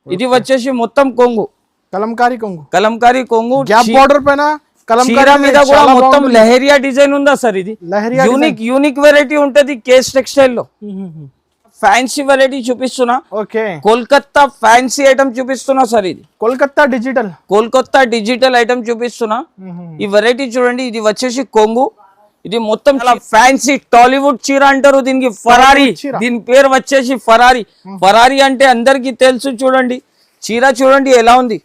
ఇది వచ్చేసి మొత్తం కొంగు, కలంకారీ కొంగు గ్యాప్ బార్డర్ పైన చీర మీద కూడా మొత్తం లహరియా డిజైన్ ఉందా సార్. ఇది యూనిక్ వెరైటీ ఉంటది కేస్ టెక్స్టైల్ లో. ఫ్యాన్సీ వెరైటీ చూపిస్తున్నా, కోల్కతా ఫ్యాన్సీ ఐటమ్ చూపిస్తున్నా సార్. ఇది కోల్కతా డిజిటల్ ఐటమ్ చూపిస్తున్నా. ఈ వెరైటీ చూడండి, ఇది వచ్చేసి కొంగు, ఇది మొత్తం ఫ్యాన్సీ టాలీవుడ్ చీర అంటారు దీనికి. ఫరారీ, దీని పేరు వచ్చేసి ఫరారీ. ఫరారీ అంటే అందరికి తెలుసు. చూడండి చీర చూడండి ఎలా ఉంది,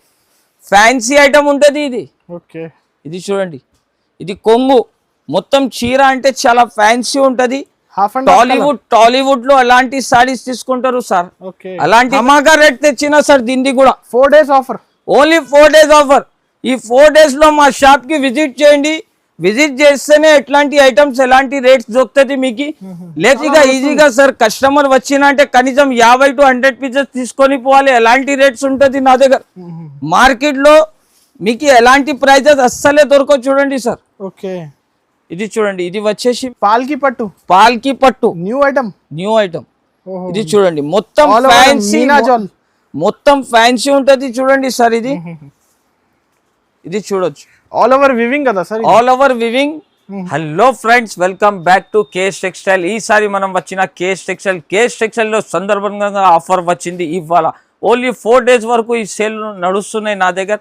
ఫ్యాన్సీ ఐటమ్ ఉంటది ఇది. ఇది చూడండి, ఇది కొంగు మొత్తం చీర అంటే చాలా ఫ్యాన్సీ ఉంటది. టాలీవుడ్ లో అలాంటి సారీస్ తీసుకుంటారు సార్. అలాంటి ధమాకా రేట్ తెచ్చినా సార్. దీన్ని కూడా 4 days offer, only 4 days offer. ఈ 4 days లో మా షాప్ కి విజిట్ చేయండి. విజిట్ చేస్తేనే ఎట్లాంటి ఐటమ్స్ ఎలాంటి రేట్స్ దొరుకుతుంది మీకు. లేకపోతే ఈజీగా సార్ కస్టమర్ వచ్చినా అంటే కనీసం 50 to 100 పీసెస్ తీసుకొని పోవాలి. ఎలాంటి రేట్స్ ఉంటుంది నా దగ్గర. మార్కెట్ లో మీకు ఎలాంటి ప్రైజెస్ అస్సలే దొరకవు. చూడండి సార్, ఇది చూడండి, ఇది వచ్చేసి పాల్కి పట్టు న్యూ ఐటమ్. ఇది చూడండి మొత్తం ఫ్యాన్సీ, మొత్తం ఫ్యాన్సీ ఉంటది. చూడండి సార్, ఇది చూడొచ్చు. ఆల్ ఓవర్ వివింగ్ కదా sir, all over weaving. Hello friends, welcome back to KS textile. ఈసారి మనం వచ్చిన కేఎస్ టెక్స్టైల్ లో సందర్భంగా ఆఫర్ వచ్చింది. ఇవాళ ఓన్లీ 4 days వరకు ఈ సేల్ నడుస్తున్నాయి నా దగ్గర.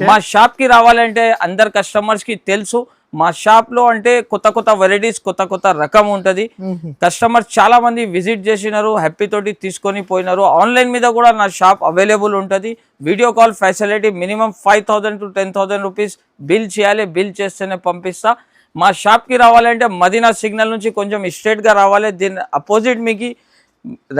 మా షాప్ కి రావాలంటే అందరు కస్టమర్స్ కి తెలుసు, మా షాప్ లో అంటే కొత్త వెరైటీస్, కొత్త రకం ఉంటది. కస్టమర్స్ చాలా మంది విజిట్ చేసినారు, హ్యాపీ తోటి తీసుకొని పోయినారు. ఆన్లైన్ మీద కూడా నా షాప్ అవైలబుల్ ఉంటది. Video call facility minimum 5,000 to 10,000 rupees bill చేయాలి. బిల్ చేస్తేనే పంపిస్తా. మా షాప్ కి రావాలంటే మదీనా సిగ్నల్ నుంచి కొంచెం స్ట్రైట్ గా రావాలి. దీని అపోజిట్ మీకు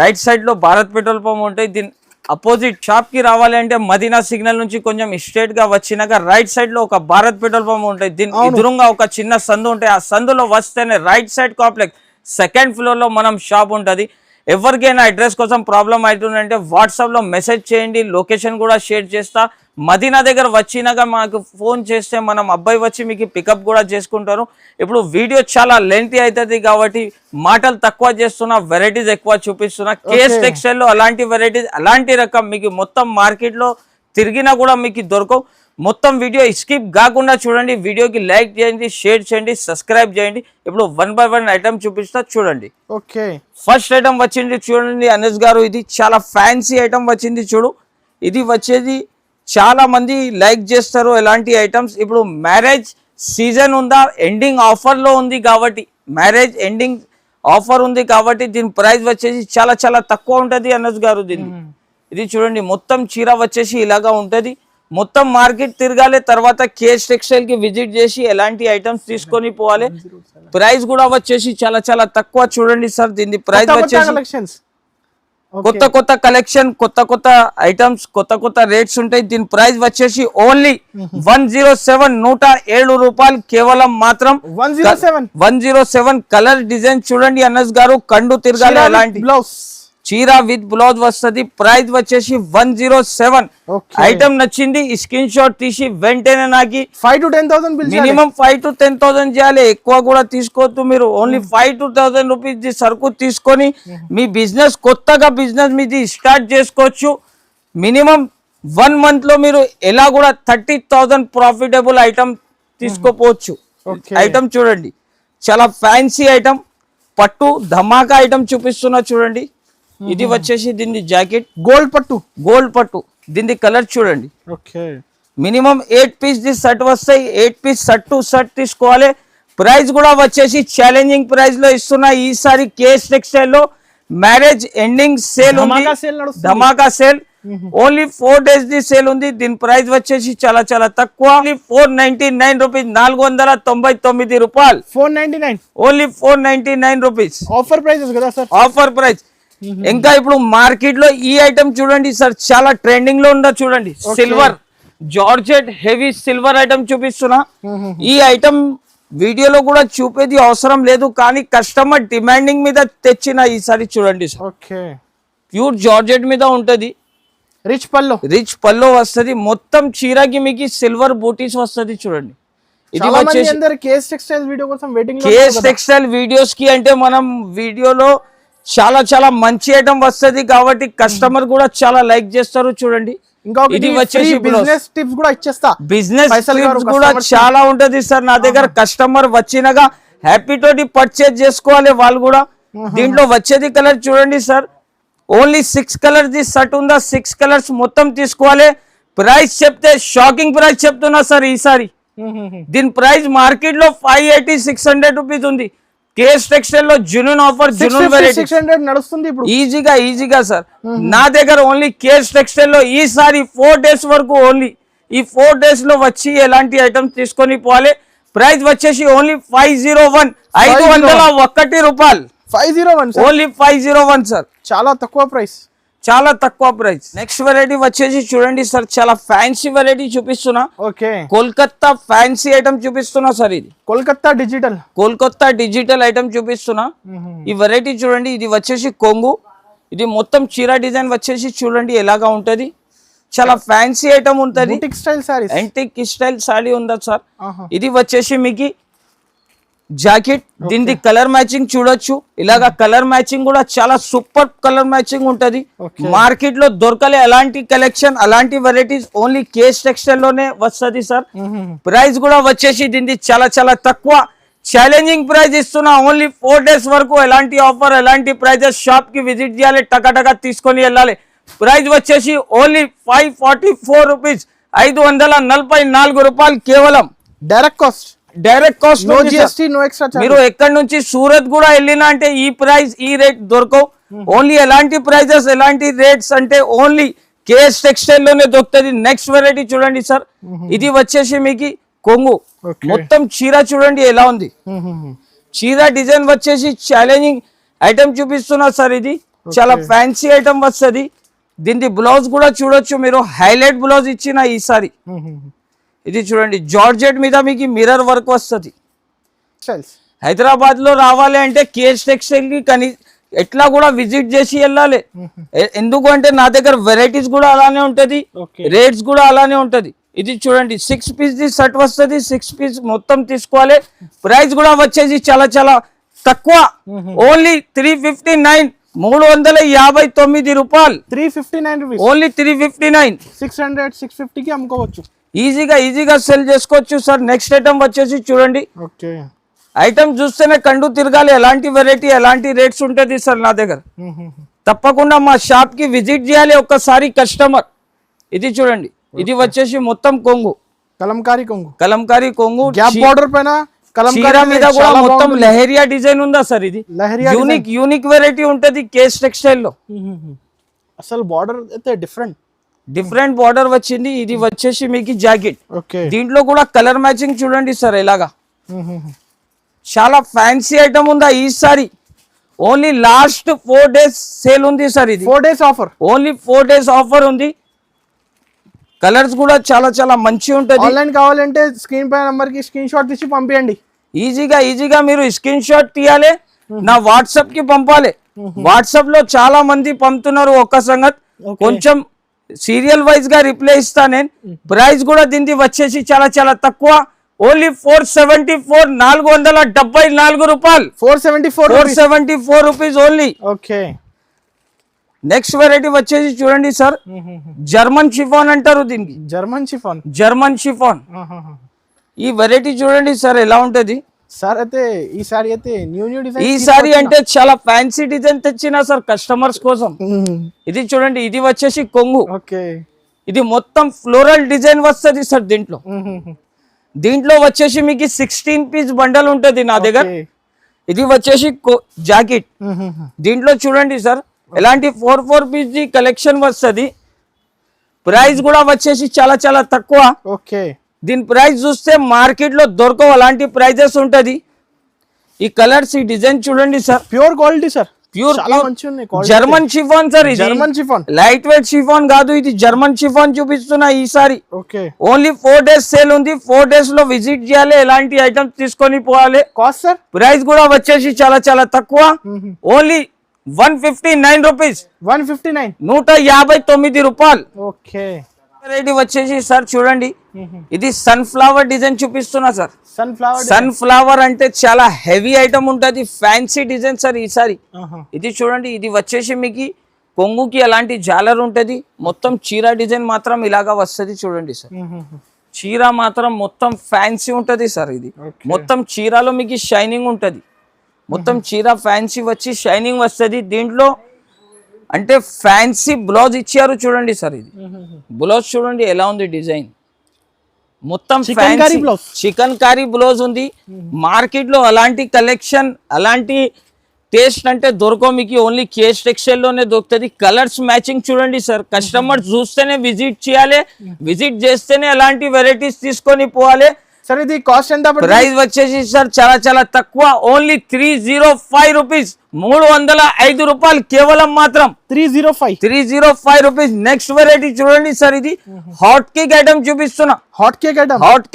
రైట్ సైడ్ లో భారత్ పెట్రోల్ పంప్ ఉంటాయి. దీని అపోజిట్ షాప్ కి రావాలంటే మదీనా సిగ్నల్ నుంచి కొంచెం స్ట్రైట్ గా వచ్చినాక రైట్ సైడ్ లో ఒక భారత్ పెట్రోల్ పంప్ ఉంటాయి. దీని ఎదురుగా ఒక చిన్న సందు ఉంటాయి. ఆ సందులో వస్తేనే right side complex 2nd floor లో మనం షాప్ ఉంటది. ఎవరికైనా అడ్రస్ కోసం ప్రాబ్లం అవుతుందంటే వాట్సాప్ లో మెసేజ్ చేయండి, లొకేషన్ కూడా షేర్ చేస్తా. మదీనా దగ్గర వచ్చినాక మాకు ఫోన్ చేస్తే మనం అబ్బాయి వచ్చి మీకు పికప్ కూడా చేసుకుంటారు. ఇప్పుడు వీడియో చాలా లెంతీ అవుతుంది కాబట్టి మాటలు తక్కువ చేస్తున్నా, వెరైటీస్ ఎక్కువ చూపిస్తున్నా. కేఎస్ టెక్స్టైల్ లో అలాంటి వెరైటీస్, అలాంటి రకం మీకు మొత్తం మార్కెట్ లో తిరిగినా కూడా మీకు దొరకవు. మొత్తం వీడియో స్కిప్ కాకుండా చూడండి. వీడియోకి లైక్ చేయండి, షేర్ చేయండి, సబ్స్క్రైబ్ చేయండి. ఇప్పుడు 1 by 1 ఐటమ్ చూపిస్తా చూడండి. ఫస్ట్ ఐటమ్ వచ్చింది చూడండి అనస్ గారు, ఇది చాలా ఫ్యాన్సీ ఐటమ్ వచ్చింది. చూడు, ఇది వచ్చేది చాలా మంది లైక్ చేస్తారు ఎలాంటి ఐటమ్స్. ఇప్పుడు మ్యారేజ్ సీజన్ ఉందా, ఎండింగ్ ఆఫర్ లో ఉంది కాబట్టి, మ్యారేజ్ ఎండింగ్ ఆఫర్ ఉంది కాబట్టి దీని ప్రైస్ వచ్చేసి చాలా తక్కువ ఉంటది అనస్ గారు. దీన్ని ఇది చూడండి, మొత్తం చీర వచ్చేసి ఇలాగా ఉంటది. మొత్తం మార్కెట్ తిరగాలి, తర్వాత కేఎస్ టెక్స్టైల్ కి విజిట్ చేసి ఎలాంటి ఐటమ్స్ తీసుకొని పోవాలి. ప్రైస్ కూడా వచ్చేసి చాలా తక్కువ. చూడండి సార్, దీని ప్రైస్ వచ్చేసి కొత్త కలెక్షన్, కొత్త ఐటమ్స్, కొత్త రేట్స్ ఉంటాయి. దీని ప్రైస్ వచ్చేసి ఓన్లీ 107 రూపాయలు కేవలం మాత్రం. 107 కలర్ డిజైన్ చూడండి అనస్ గారు, కండు తిరగాలి. అలాంటి చీర విత్ బ్లౌజ్ వస్తుంది. ప్రైస్ వచ్చేసి 107. ఐటమ్ నచ్చింది స్క్రీన్ షాట్ తీసి వెంటనే నాకు 5 to 10,000 మినిమం 5 to 10,000 చేయాలి. ఎక్కువ కూడా తీసుకోవద్దు మీరు. ఓన్లీ 5 to 1000 రూపీస్ సరుకు తీసుకొని మీ బిజినెస్, కొత్తగా బిజినెస్ మీది స్టార్ట్ చేసుకోవచ్చు. మినిమం 1 month లో మీరు ఎలా కూడా 30,000 ప్రాఫిటబుల్ ఐటమ్ తీసుకోపోవచ్చు. ఐటమ్ చూడండి, చాలా ఫ్యాన్సీ ఐటమ్, పట్టు ధమాకా ఐటమ్ చూపిస్తున్నా చూడండి. ఇది వచ్చేసి దీని జాకెట్ గోల్డ్ పట్టు. దీని కలర్ చూడండి. మినిమం 8 పీస్ ది షర్ట్ వస్తాయి. 8 పీస్ షర్ట్ టు షర్ట్ తీసుకోవాలి. ప్రైస్ కూడా వచ్చేసి ఛాలెంజింగ్ ప్రైస్ లో ఇస్తున్నా. ఈసారి కేఎస్ టెక్స్టైల్ లో మ్యారేజ్ ఎండింగ్ సేల్ ఉంది, ధమాకా sale. Only 4 days the sale ఉంది. దీని ప్రైస్ వచ్చేసి చాలా తక్కువ. ఓన్లీ 499 రూపీస్, 499 రూపాయలు. 499 ఓన్లీ 499 రూపీస్. ఆఫర్ ప్రైస్ కదా సార్, ఆఫర్ ప్రైస్. ఇంకా ఇప్పుడు మార్కెట్ లో ఈ ఐటమ్ చూడండి సార్, చాలా ట్రెండింగ్ లో ఉందా చూడండి. Silver georgette heavy silver item చూపిస్తున్నా. ఈ ఐటమ్ వీడియోలో కూడా చూపేది అవసరం లేదు, కానీ కస్టమర్ డిమాండింగ్ మీద తెచ్చిన ఈసారి చూడండి సార్. ప్యూర్ జార్జెట్ మీద ఉంటది. రిచ్ పల్లో వస్తుంది. మొత్తం చీరకి మీకు సిల్వర్ బూటీస్ వస్తుంది. చూడండి, ఇది వచ్చేసి కేఎస్ టెక్స్టైల్ వీడియో కోసం వెయిటింగ్. కేఎస్ టెక్స్టైల్ వీడియోస్ కి అంటే మనం వీడియోలో చాలా చాలా మంచి ఐటమ్ వస్తది కాబట్టి కస్టమర్ కూడా చాలా లైక్ చేస్తారు. చూడండి ఇంకా ఇది వచ్చేసి బిజినెస్ టిప్స్ కూడా ఇచ్చేస్తా. బిజినెస్ పైసలు గారు కూడా customers కి. చాలా ఉంటది సార్ నా దగ్గర. కస్టమర్ వచ్చినగా హ్యాపీ తోటి పర్చేజ్ చేసుకోవాలి వాళ్ళు కూడా. దీంట్లో వచ్చేది కలర్ చూడండి sir, only 6 colours the set ఉందా, 6 కలర్స్ మొత్తం తీసుకోవాలి. ప్రైస్ చెప్తే షాకింగ్ ప్రైస్ చెప్తున్నా సార్ ఈసారి. దీని ప్రైస్ మార్కెట్ లో 580-600 రూపీస్ ఉంది. కేఎస్ టెక్స్టైల్ లో జునూన్ ఆఫర్, జునూన్ వెరైటీ 600 నడుస్తుంది ఇప్పుడు. ఈజీగా సార్. నా దగ్గర ఓన్లీ కేఎస్ టెక్స్టైల్ లో ఈసారి 4 డేస్ వరకు ఓన్లీ ఈ 4 డేస్ లో వచ్చి ఎలాంటి ఐటమ్స్ తీసుకొని పోవాలి. ప్రైస్ వచ్చేసి ఓన్లీ 501 501 రూపాయలు. 501 సార్. ఓన్లీ 501 సార్, చాలా తక్కువ ప్రైస్. చాలా తక్కువ ప్రైస్. నెక్స్ట్ వెరైటీ వచ్చేసి చూడండి సార్, చాలా ఫ్యాన్సీ వెరైటీ చూపిస్తున్నా. ఓకే, కోల్కతా ఫ్యాన్సీ ఐటమ్ చూపిస్తున్నా సార్. ఇది Kolkata digital, Kolkata digital item చూపిస్తున్నా. ఈ వెరైటీ చూడండి, ఇది వచ్చేసి కొంగు. ఇది మొత్తం చీర డిజైన్ వచ్చేసి చూడండి ఎలాగా ఉంటది. చాలా ఫ్యాన్సీ ఐటమ్ ఉంటది. Boutique style saris, antique style sorry ఉందా సార్. ఇది వచ్చేసి మీకు జాకెట్. దీనికి కలర్ మ్యాచింగ్ చూడొచ్చు. ఇలాగా కలర్ మ్యాచింగ్ కూడా చాలా సూపర్ కలర్ మ్యాచింగ్ ఉంటది. మార్కెట్ లో దొరకలే అలాంటి కలెక్షన్, అలాంటి వెరైటీస్ ఓన్లీ కేఎస్ టెక్స్టైల్ లోనే వస్తది సార్. ప్రైస్ కూడా వచ్చేసి దీనికి చాలా చాలా తక్కువ, ఛాలెంజింగ్ ప్రైస్ ఇస్తున్నా. ఓన్లీ 4 డేస్ వరకు ఎలాంటి ఆఫర్, ఎలాంటి ప్రైజెస్, షాప్ కి విజిట్ చేయాలి, టకా తీసుకొని వెళ్ళాలి. ప్రైస్ వచ్చేసి ఓన్లీ 544 రూపీస్, 544 రూపాయలు కేవలం. Direct cost, no GST, no extra charge. మీరు ఎక్కడి నుంచి సూరత్ కూడా వెళ్ళినా అంటే ఈ ప్రైస్ ఈ రేట్ దొరకవు. ఓన్లీ ఎలాంటి ప్రైజెస్, ఎలాంటి రేట్స్ అంటే ఓన్లీ కేఎస్ టెక్స్టైల్ లోనే దొరుకుతుంది. నెక్స్ట్ వెరైటీ చూడండి సార్, ఇది వచ్చేసి మీకు కొంగు. మొత్తం చీర చూడండి ఎలా ఉంది. చీర డిజైన్ వచ్చేసి ఛాలెంజింగ్ ఐటమ్ చూపిస్తున్నా సార్. ఇది చాలా ఫ్యాన్సీ ఐటమ్ వస్తుంది. దీని బ్లౌజ్ కూడా చూడొచ్చు మీరు, హైలైట్ బ్లౌజ్ ఇచ్చిన ఈసారి. ఇది చూడండి జార్జెట్ మీద మీకు మిర్రర్ వర్క్ వస్తుంది. హైదరాబాద్ లో రావాలి అంటే కేఎస్ టెక్స్టైల్ కి కానీ ఎట్లా కూడా విజిట్ చేసి వెళ్ళాలి. ఎందుకు అంటే నా దగ్గర వెరైటీస్ కూడా అలానే ఉంటది, రేట్స్ కూడా అలానే ఉంటది. ఇది చూడండి 6 పీస్ ది సెట్ వస్తుంది. 6 పీస్ మొత్తం తీసుకోవాలి. ప్రైస్ కూడా వచ్చేసి చాలా చాలా తక్కువ, ఓన్లీ 359 359 రూపాయలు. 359 రూపీస్, ఓన్లీ 359. 600 650 కి అమ్ముకోవచ్చు. ఈజీగా సెల్ చేసుకోవచ్చు సార్. నెక్స్ట్ ఐటమ్ వచ్చేసి చూడండి, ఐటమ్ చూస్తేనే కండు తిరగాలి. ఎలాంటి వెరైటీ, ఎలాంటి రేట్స్ ఉంటుంది సార్ నా దగ్గర. తప్పకుండా మా షాప్ కి విజిట్ చేయాలి ఒక్కసారి కస్టమర్. ఇది చూడండి, ఇది వచ్చేసి మొత్తం కొంగు, కలంకారీ కొంగు. గ్యాప్ బార్డర్ పైన చీర మీద కూడా మొత్తం లహరియా డిజైన్ ఉందా సార్. ఇది యూనిక్ వెరైటీ ఉంటది కేఎస్ టెక్స్టైల్ లో. అసలు బార్డర్ అయితే డిఫరెంట్ బార్డర్ వచ్చింది. ఇది వచ్చేసి మీకు జాకెట్. దీంట్లో కూడా కలర్ మ్యాచింగ్ చూడండి సార్ ఎలాగా. చాలా ఫ్యాన్సీ ఐటమ్ ఉందా ఈసారి. ఓన్లీ లాస్ట్ 4 డేస్ సేల్ ఉంది సార్. ఇది 4 days offer, only 4 days offer ఉంది. కలర్స్ కూడా చాలా చాలా మంచి ఉంటది. ఆన్లైన్ కావాలంటే స్క్రీన్ పై నంబర్ కి స్క్రీన్ షాట్ తీసి పంపించండి. ఈజీగా మీరు స్క్రీన్ షాట్ తీయాలి, నా వాట్సాప్ కి పంపాలి. వాట్సాప్ లో చాలా మంది పంపుతున్నారు. ఒక్క సంగతి కొంచెం సీరియల్ వైజ్ గా రిప్లై ఇస్తా నేను. ప్రైస్ కూడా దీనికి వచ్చేసి చాలా చాలా తక్కువ, ఓన్లీ 474 474 రూపాయలు. 474 rupees only. Okay, next variety వచ్చేసి చూడండి సార్, జర్మన్ షిఫాన్ అంటారు దీనికి. German chiffon. ఈ వెరైటీ చూడండి సార్ ఎలా ఉంటది సార్. అయితే ఈ సారీ అయితే న్యూ డిజైన్, ఈ సారీ అంటే చాలా ఫ్యాన్సీ డిజైన్ తెచ్చినా సార్ కస్టమర్స్ కోసం. ఇది చూడండి, ఇది వచ్చేసి కొంగు. ఇది మొత్తం ఫ్లోరల్ డిజైన్ వస్తుంది సార్. దీంట్లో వచ్చేసి మీకు 16 పీస్ బండల్ ఉంటది నా దగ్గర. ఇది వచ్చేసి జాకెట్. దీంట్లో చూడండి సార్ ఎలాంటి 4 పీస్ ది కలెక్షన్ వస్తుంది. ప్రైస్ కూడా వచ్చేసి చాలా చాలా తక్కువ. దీని ప్రైస్ చూస్తే మార్కెట్ లో దొరకవు అలాంటి ప్రైజెస్ ఉంటది. ఈ కలర్స్, ఈ డిజైన్ చూడండి sir. Pure quality sir, pure German chiffon sir. ఇది లైట్ వెయిట్ షిఫాన్ కాదు, ఇది జర్మన్ షిఫాన్ చూపిస్తున్నా ఈసారి. ఓన్లీ 4 డేస్ సేల్ ఉంది. 4 డేస్ లో విజిట్ చేయాలి, ఎలాంటి ఐటమ్స్ తీసుకొని పోవాలి. కాస్ట్ సార్, ప్రైస్ కూడా వచ్చేసి చాలా చాలా తక్కువ, ఓన్లీ 159 రూపీస్. 159 రూపాయలు. వెరైటీ వచ్చేసి సార్ చూడండి, ఇది సన్ఫ్లవర్ డిజైన్ చూపిస్తున్నా సార్. సన్ఫ్లవర్ సన్ఫ్లవర్ అంటే చాలా హెవీ ఐటమ్ ఉంటది, ఫ్యాన్సీ డిజైన్ సార్ ఈసారి. ఇది చూడండి, ఇది వచ్చేసి మీకు కొంగుకి అలాంటి జాలర్ ఉంటది, మొత్తం చీర డిజైన్ మాత్రం ఇలాగా వస్తది చూడండి సార్. చీర మాత్రం మొత్తం ఫ్యాన్సీ ఉంటది సార్. ఇది మొత్తం చీరలో మీకు షైనింగ్ ఉంటది, మొత్తం చీర ఫ్యాన్సీ వచ్చి షైనింగ్ వస్తది. దీంట్లో అంటే ఫ్యాన్సీ బ్లౌజ్ ఇచ్చారు చూడండి సార్. ఇది బ్లౌజ్ చూడండి ఎలా ఉంది డిజైన్, మొత్తం ఫ్యాన్సీ చికెన్ కారీ బ్లౌజ్ ఉంది. మార్కెట్ లో అలాంటి కలెక్షన్ అలాంటి టేస్ట్ అంటే దొరకవు మీకు, ఓన్లీ కేఎస్ టెక్స్టైల్ లోనే దొరుకుతుంది. కలర్స్ మ్యాచింగ్ చూడండి సార్, కస్టమర్ చూస్తేనే విజిట్ చేయాలి, విజిట్ చేస్తేనే అలాంటి వెరైటీస్ తీసుకొని పోవాలి. సార్ ఇది కాస్ట్ ఎంత? ప్రైస్ వచ్చేసి సార్ చాలా చాలా తక్కువ, ఓన్లీ 305 రూపీస్, 305 రూపాయలు కేవలం మాత్రం 305 రూపీస్. నెక్స్ట్ వెరైటీ చూడండి సార్, ఇది హాట్ కేక్ ఐటమ్ చూపిస్తున్నా. Hot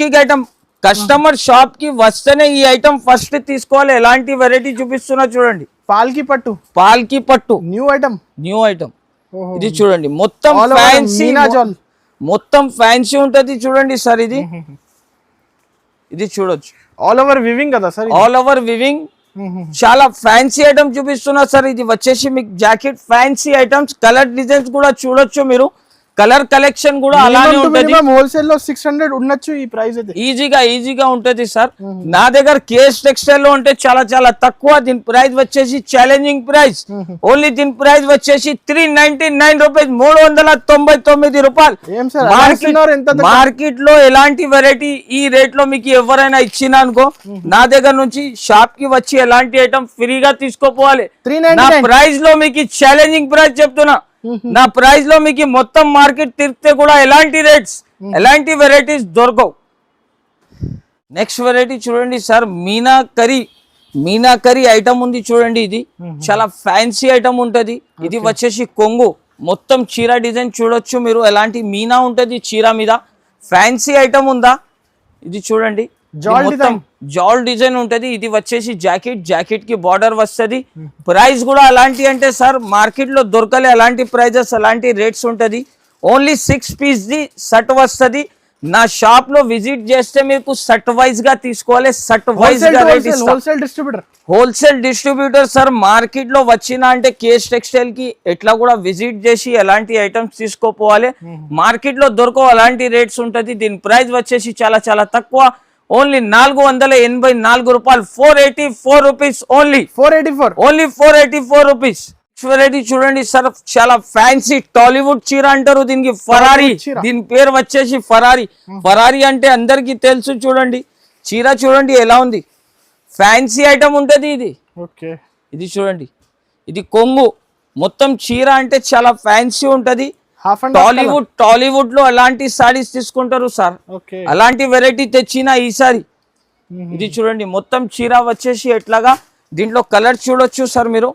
cake item customer shop కి వస్తేనే ఈ ఐటమ్ ఫస్ట్ తీసుకోవాలి. ఎలాంటి వెరైటీ చూపిస్తున్నా చూడండి. పాల్కి పట్టు న్యూ ఐటమ్. ఇది చూడండి మొత్తం ఫ్యాన్సీ, మొత్తం ఫ్యాన్సీ ఉంటది చూడండి సార్. ఇది చూడొచ్చు, ఆల్ ఓవర్ వివింగ్ కదా సార్, ఆల్ ఓవర్ వివింగ్. చాలా ఫ్యాన్సీ ఐటమ్ చూపిస్తున్నా సార్. ఇది వచ్చేసి మీకు jacket fancy items, colour designs కూడా చూడొచ్చు మీరు, కలర్ కలెక్షన్ కూడా అలానే ఉంటది. హోల్సేల్ లో 600 ఉండొచ్చు ఈ ప్రైస్ అయితే, ఈజీగా ఉంటది సార్. నా దగ్గర కేఎస్ టెక్స్టైల్ లో అంటే చాలా చాలా తక్కువ. దీని ప్రైస్ వచ్చేసి ఛాలెంజింగ్ ప్రైస్, ఓన్లీ దీని ప్రైస్ వచ్చేసి 399 రూపీస్, 399 రూపాయలు. మార్కెట్ లో ఎలాంటి వెరైటీ ఈ రేట్ లో మీకు ఎవరైనా ఇచ్చినా అనుకో, నా దగ్గర నుంచి షాప్ కి వచ్చి ఎలాంటి ఐటమ్ ఫ్రీగా తీసుకోపోవాలి. నా ప్రైస్ లో మీకు ఛాలెంజింగ్ ప్రైస్ చెప్తున్నా. నా ప్రైస్ లో మీకు మొత్తం మార్కెట్ తిరిగితే కూడా ఎలాంటి రేట్స్ ఎలాంటి వెరైటీస్ దొరకవు. నెక్స్ట్ వెరైటీ చూడండి సార్, మీనాకరీ ఐటమ్ ఉంది చూడండి. ఇది చాలా ఫ్యాన్సీ ఐటమ్ ఉంటది. ఇది వచ్చేసి కొంగు, మొత్తం చీర డిజైన్ చూడొచ్చు మీరు, ఎలాంటి మీనా ఉంటది చీర మీద. ఫ్యాన్సీ ఐటమ్ ఉందా, ఇది చూడండి, జాల్ డిజైన్ ఉంటది. ఇది వచ్చేసి జాకెట్ కి బార్డర్ వస్తది. ప్రైస్ కూడా అలాంటి అంటే సార్ మార్కెట్ లో దొరకలే అలాంటి ప్రైజెస్, అలాంటి రేట్స్ ఉంటది. ఓన్లీ 6 పీస్ ది సెట్ వస్తది. నా షాప్ లో విజిట్ చేస్తే మీకు సెట్ వైజ్ గా తీసుకోవాలి, సెట్ వైజ్ గా రేట్ ఇస్తాం. Wholesale distributor sir. మార్కెట్ లో వచ్చిన అంటే కేఎస్ టెక్స్టైల్ కి ఎట్లా కూడా విజిట్ చేసి ఎలాంటి ఐటమ్స్ తీసుకోపోవాలి. మార్కెట్ లో దొరకవు అలాంటి రేట్స్ ఉంటది. దీని ప్రైస్ వచ్చేసి చాలా చాలా తక్కువ, ఓన్లీ 484 రూపాయలు, 484 రూపీస్, ఓన్లీ 484 రూపీస్. వెరైటీ చూడండి సార్, చాలా ఫ్యాన్సీ టాలీవుడ్ చీర అంటారు దీనికి, ఫరారీ. దీని పేరు వచ్చేసి ఫరారీ అంటే అందరికి తెలుసు. చూడండి చీర చూడండి ఎలా ఉంది, ఫ్యాన్సీ ఐటమ్ ఉంటది. ఇది చూడండి, ఇది కొంగు, మొత్తం చీర అంటే చాలా ఫ్యాన్సీ ఉంటది. టాలీవుడ్ లో అలాంటి సారీస్ తీసుకుంటారు సార్, అలాంటి వెరైటీ తెచ్చిన ఈసారి. ఇది చూడండి మొత్తం చీర వచ్చేసి ఎట్లాగా, దీంట్లో కలర్ చూడొచ్చు సార్ మీరు,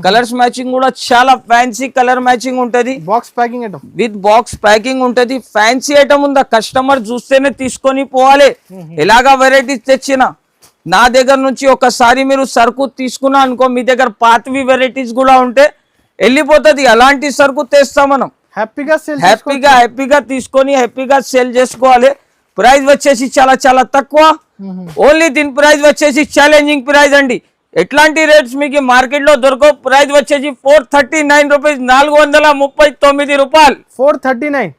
కలర్స్ మ్యాచింగ్ కూడా చాలా ఫ్యాన్సీ కలర్ మ్యాచింగ్ ఉంటది. విత్ బాక్స్ ప్యాకింగ్ ఉంటది. ఫ్యాన్సీ ఐటమ్ ఉందా, కస్టమర్ చూస్తేనే తీసుకొని పోవాలి. ఎలాగా వెరైటీస్ తెచ్చిన నా దగ్గర నుంచి ఒకసారి మీరు సరుకు తీసుకున్నా అనుకో, మీ దగ్గర పాతవి వెరైటీస్ కూడా ఉంటే వెళ్ళిపోతుంది. అలాంటి సరుకు తెస్తాం మనం, హ్యాపీగా తీసుకొని హ్యాపీగా సేల్ చేసుకోవాలి. ప్రైస్ వచ్చేసి చాలా చాలా తక్కువ, ఓన్లీ దీని ప్రైస్ వచ్చేసి ఛాలెంజింగ్ ప్రైస్ అండి. ఎట్లాంటి రేట్స్ మీకు మార్కెట్ లో దొరకవు. ప్రైస్ వచ్చేసి 439 రూపీస్, 439 రూపాయలు, 439.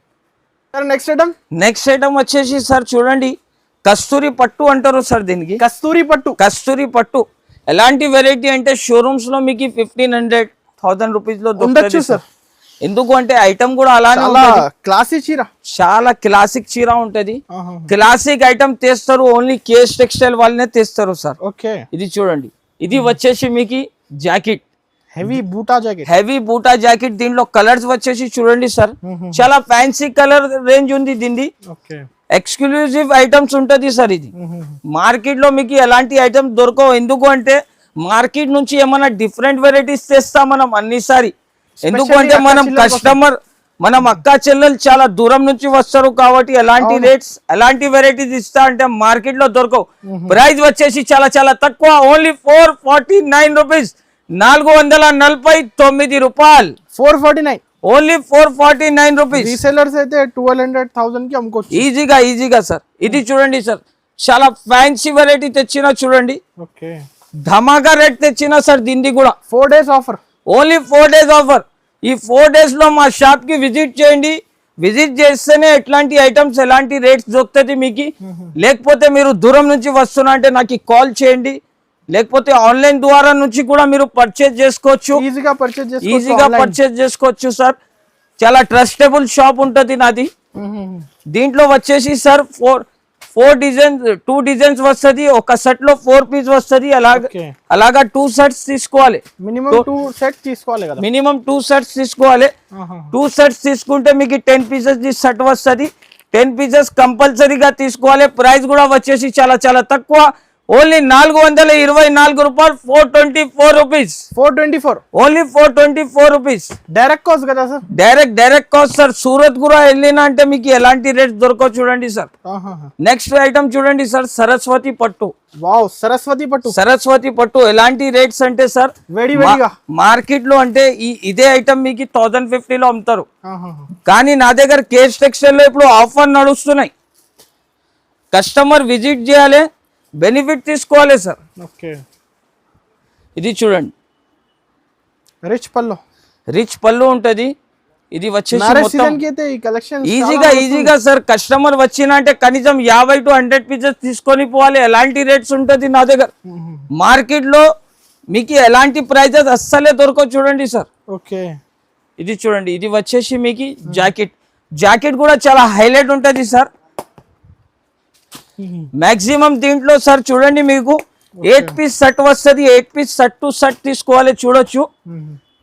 నెక్స్ట్ ఐటమ్ వచ్చేసి సార్ చూడండి, కస్తూరి పట్టు అంటారు సార్ దీనికి. కస్తూరి పట్టు ఎలాంటి వెరైటీ అంటే షోరూమ్స్ లో మీకు 1500-1000 రూపీస్ లో దొరుకుతుంది సార్. ఎందుకు అంటే ఐటమ్ కూడా అలానే క్లాసిక్ చీర, చాలా క్లాసిక్ చీర ఉంటది. క్లాసిక్ ఐటమ్ తెస్తారు, ఓన్లీ కేఎస్ టెక్స్టైల్ వాళ్ళనే తెస్తారు సార్. ఇది చూడండి, ఇది వచ్చేసి మీకు జాకెట్, హెవీ బూటా జాకెట్. దీంట్లో కలర్స్ వచ్చేసి చూడండి సార్, చాలా ఫ్యాన్సీ కలర్ రేంజ్ ఉంది దీనిది. ఎక్స్క్లూజివ్ ఐటమ్స్ ఉంటది సార్. ఇది మార్కెట్ లో మీకు ఎలాంటి ఐటమ్స్ దొరకవు. ఎందుకు అంటే మార్కెట్ నుంచి ఏమైనా డిఫరెంట్ వెరైటీస్ తెస్తాం మనం అన్నిసారి. ఎందుకంటే మనం కస్టమర్, మనం అక్క చెల్లెలు చాలా దూరం నుంచి వస్తారు కాబట్టి ఎలాంటి రేట్స్ ఎలాంటి వెరైటీస్ ఇస్తా అంటే మార్కెట్ లో దొరకవు. ప్రైస్ వచ్చేసి చాలా చాలా తక్కువ, ఓన్లీ 449 రూపీస్, 449 రూపాయలు, ఓన్లీ 449 రూపీస్. రీసెలర్స్ అయితే 1200,000 కి అమ్ముకోవచ్చు ఈజీగా సార్. ఇది చూడండి సార్, చాలా ఫ్యాన్సీ వెరైటీ తెచ్చినా చూడండి, ఓకే ధమాకా రేట్ తెచ్చినా సార్. దీన్ని కూడా 4 days offer, only 4 days offer. ఈ 4 days లో మా షాప్ కి విజిట్ చేయండి. విజిట్ చేస్తేనే ఎట్లాంటి ఐటమ్స్ ఎలాంటి రేట్స్ దొరుకుతుంది మీకు. లేకపోతే మీరు దూరం నుంచి వస్తున్నా అంటే నాకు కాల్ చేయండి, లేకపోతే ఆన్లైన్ ద్వారా నుంచి కూడా మీరు పర్చేజ్ చేసుకోవచ్చు, ఈజీగా పర్చేజ్ చేసుకోవచ్చు సార్. చాలా ట్రస్టబుల్ షాప్ ఉంటుంది నాది. దీంట్లో వచ్చేసి సార్ 2 డిజైన్స్ వస్తుంది, ఒక సెట్ లో 4 పీస్ వస్తుంది. అలాగా 2 sets తీసుకోవాలి, మినిమం 2 sets తీసుకోవాలి కదా, మినిమం 2 sets తీసుకోవాలి. 2 sets తీసుకుంటే మీకు 10 pieces ది సెట్ వస్తుంది. 10 pieces కంపల్సరీగా తీసుకోవాలి. ప్రైస్ కూడా వచ్చేసి చాలా తక్కువ, ఓన్లీ 424 రూపాయలు, 424 rupees. 424 only 424 rupees. Direct cost కదా sir? Direct cost sir. Surat కూడా వెళ్ళినా అంటే మీకు ఎలాంటి రేట్స్ దొరకవు చూడండి సార్. నెక్స్ట్ ఐటమ్ చూడండి సార్, సరస్వతి పట్టు. వావ్, సరస్వతి పట్టు ఎలాంటి రేట్స్ అంటే సార్, వేడిగా మార్కెట్ లో అంటే ఇదే ఐటమ్ మీకు 1050 లో అమ్ముతారు. కానీ నా దగ్గర కేస్ టెక్స్టైల్ లో ఇప్పుడు ఆఫర్ నడుస్తున్నాయి. కస్టమర్ విజిట్ చేయాలి, బెనిఫిట్ తీసుకోవాలి సార్. ఓకే, ఇది చూడండి, రిచ్ పళ్ళు ఉంటది. ఇది వచ్చేసి ఈజీగా సార్. కస్టమర్ వచ్చినా అంటే కనీసం 50 to 100 పీసెస్ తీసుకొని పోవాలి. ఎలాంటి రేట్స్ ఉంటది నా దగ్గర. మార్కెట్ లో మీకు ఎలాంటి ప్రైజెస్ అస్సలే దొరకవు చూడండి సార్. ఓకే, ఇది చూడండి, ఇది వచ్చేసి మీకు జాకెట్ కూడా చాలా హైలైట్ ఉంటది సార్. మాక్సిమం దీంట్లో సార్ చూడండి మీకు 8 పీస్ సెట్ వస్తుంది. 8 పీస్ సెట్ టు సెట్ తీసుకోవాలి, చూడొచ్చు.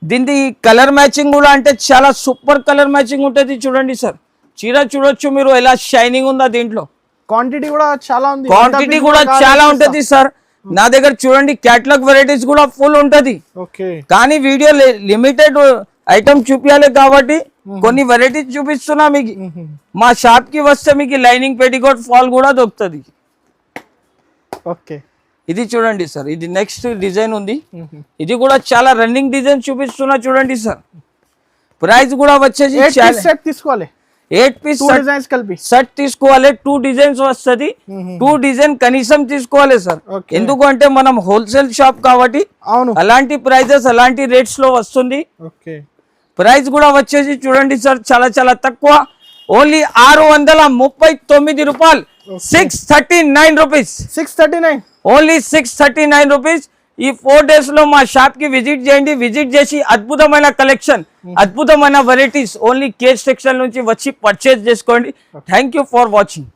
దీని కలర్ మ్యాచింగ్ కూడా అంటే చాలా సూపర్ కలర్ మ్యాచింగ్ ఉంటుంది చూడండి సార్. చీర చూడొచ్చు మీరు ఎలా షైనింగ్ ఉందా. దీంట్లో క్వాంటిటీ కూడా చాలా ఉంటది సార్. నా దగ్గర చూడండి క్యాటలాగ్ వెరైటీస్ కూడా ఫుల్ ఉంటది. కానీ వీడియో లిమిటెడ్ ఐటమ్ చూపించాలి కాబట్టి కొన్ని వెరైటీస్ చూపిస్తున్నా మీకు. మా షాప్ కి వస్తే మీకు లైనింగ్ పెట్టికోట్ ఫాల్ కూడా దొరుకుతుంది. ఓకే, ఇది చూడండి సార్, ఇది నెక్స్ట్ డిజైన్ ఉంది. ఇది కూడా చాలా రన్నింగ్ డిజైన్ చూపిస్తున్నా చూడండి సార్. ప్రైస్ కూడా వచ్చేసి 8 తీసుకోవాలి, 8 పీస్ సెట్ తీసుకోవాలి. 2 డిజైన్స్ వస్తుంది. 2 డిజైన్ కనీసం తీసుకోవాలి సార్. ఎందుకు అంటే మనం హోల్సేల్ షాప్ కాబట్టి అలాంటి ప్రైజెస్ అలాంటి రేట్స్ లో వస్తుంది. ప్రైస్ కూడా వచ్చేసి చూడండి సార్, చాలా తక్కువ, ఓన్లీ 639 రూపాయలు, 639 రూపీస్. Only 639 rupees. ఈ 4 days లో మా షాప్ కి విజిట్ చేయండి. విజిట్ చేసి అద్భుతమైన కలెక్షన్, అద్భుతమైన వెరైటీస్ ఓన్లీ కేస్ టెక్స్టైల్ నుంచి వచ్చి పర్చేజ్ చేసుకోండి. Thank you for watching.